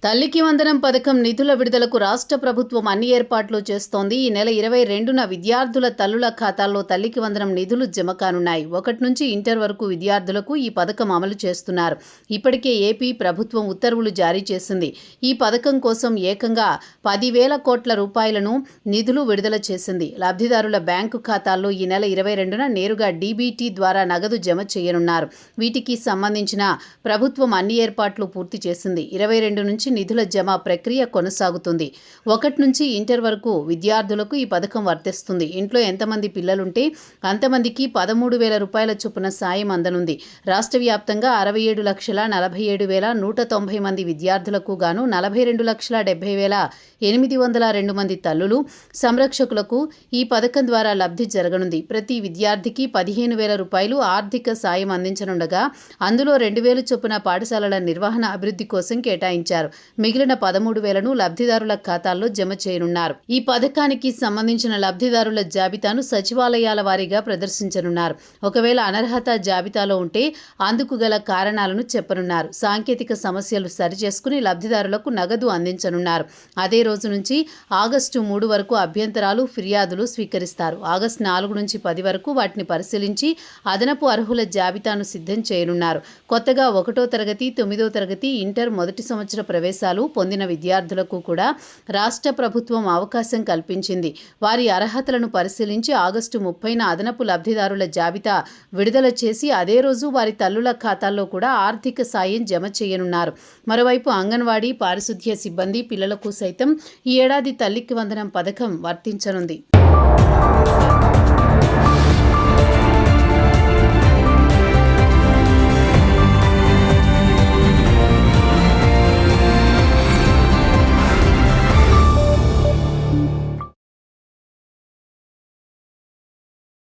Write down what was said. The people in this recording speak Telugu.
తల్లికి వందనం పథకం నిధుల విడుదలకు రాష్ట్ర ప్రభుత్వం అన్ని ఏర్పాట్లు చేస్తోంది. ఈ నెల 22న విద్యార్థుల తల్లుల ఖాతాల్లో తల్లికి వందనం నిధులు జమ కానున్నాయి. 1 నుంచి ఇంటర్ వరకు విద్యార్థులకు ఈ పథకం అమలు చేస్తున్నారు. ఇప్పటికే ఏపీ ప్రభుత్వం ఉత్తర్వులు జారీ చేసింది. ఈ పథకం కోసం ఏకంగా 10,000 కోట్ల రూపాయలను నిధులు విడుదల చేసింది. లబ్ధిదారుల బ్యాంకు ఖాతాల్లో ఈ నెల 22న నేరుగా డీబీటీ ద్వారా నగదు జమ చేయనున్నారు. వీటికి సంబంధించిన ప్రభుత్వం అన్ని ఏర్పాట్లు పూర్తి చేసింది. 22 నుంచి నిధుల జమ ప్రక్రియ కొనసాగుతుంది. 1 నుంచి ఇంటర్ వరకు విద్యార్థులకు ఈ పథకం వర్తిస్తుంది. ఇంట్లో ఎంతమంది పిల్లలుంటే అంతమందికి 13,000 రూపాయల చొప్పున సాయం అందనుంది. రాష్ట్ర వ్యాప్తంగా 67,47,190 మంది విద్యార్థులకు గాను 42,70,802 మంది తల్లులు, సంరక్షకులకు ఈ పథకం ద్వారా లబ్ధి జరగనుంది. ప్రతి విద్యార్థికి 15,000 రూపాయలు ఆర్థిక సాయం అందించనుండగా అందులో 2,000 చొప్పున పాఠశాలల నిర్వహణ అభివృద్ధి కోసం కేటాయించారు. మిగిలిన 13,000ను లబ్ధిదారుల ఖాతాల్లో జమ చేయనున్నారు. ఈ పథకానికి సంబంధించిన లబ్ధిదారుల జాబితాను సచివాలయాల వారీగా ప్రదర్శించనున్నారు. ఒకవేళ అనర్హత జాబితాలో ఉంటే అందుకు గల కారణాలను చెప్పనున్నారు. సాంకేతిక సమస్యలు సరిచేసుకుని లబ్ధిదారులకు నగదు అందించనున్నారు. అదే రోజు నుంచి ఆగస్టు 3 వరకు అభ్యంతరాలు, ఫిర్యాదులు స్వీకరిస్తారు. ఆగస్టు 4 నుంచి 10 వరకు వాటిని పరిశీలించి అదనపు అర్హుల జాబితాను సిద్ధం చేయనున్నారు. కొత్తగా 1వ తరగతి, 9వ తరగతి, ఇంటర్ మొదటి సంవత్సర ప్రవేశాలు పొందిన విద్యార్థులకు కూడా రాష్ట్ర ప్రభుత్వం అవకాశం కల్పించింది. వారి అర్హతలను పరిశీలించి ఆగస్టు 30న అదనపు లబ్ధిదారుల జాబితా విడుదల చేసి అదే రోజు వారి తల్లుల ఖాతాల్లో కూడా ఆర్థిక సాయం జమ చేయనున్నారు. మరోవైపు అంగన్వాడీ, పారిశుద్ధ్య సిబ్బంది, పిల్లలకు సైతం ఈ ఏడాది తల్లికి వందనం పథకం వర్తించనుంది.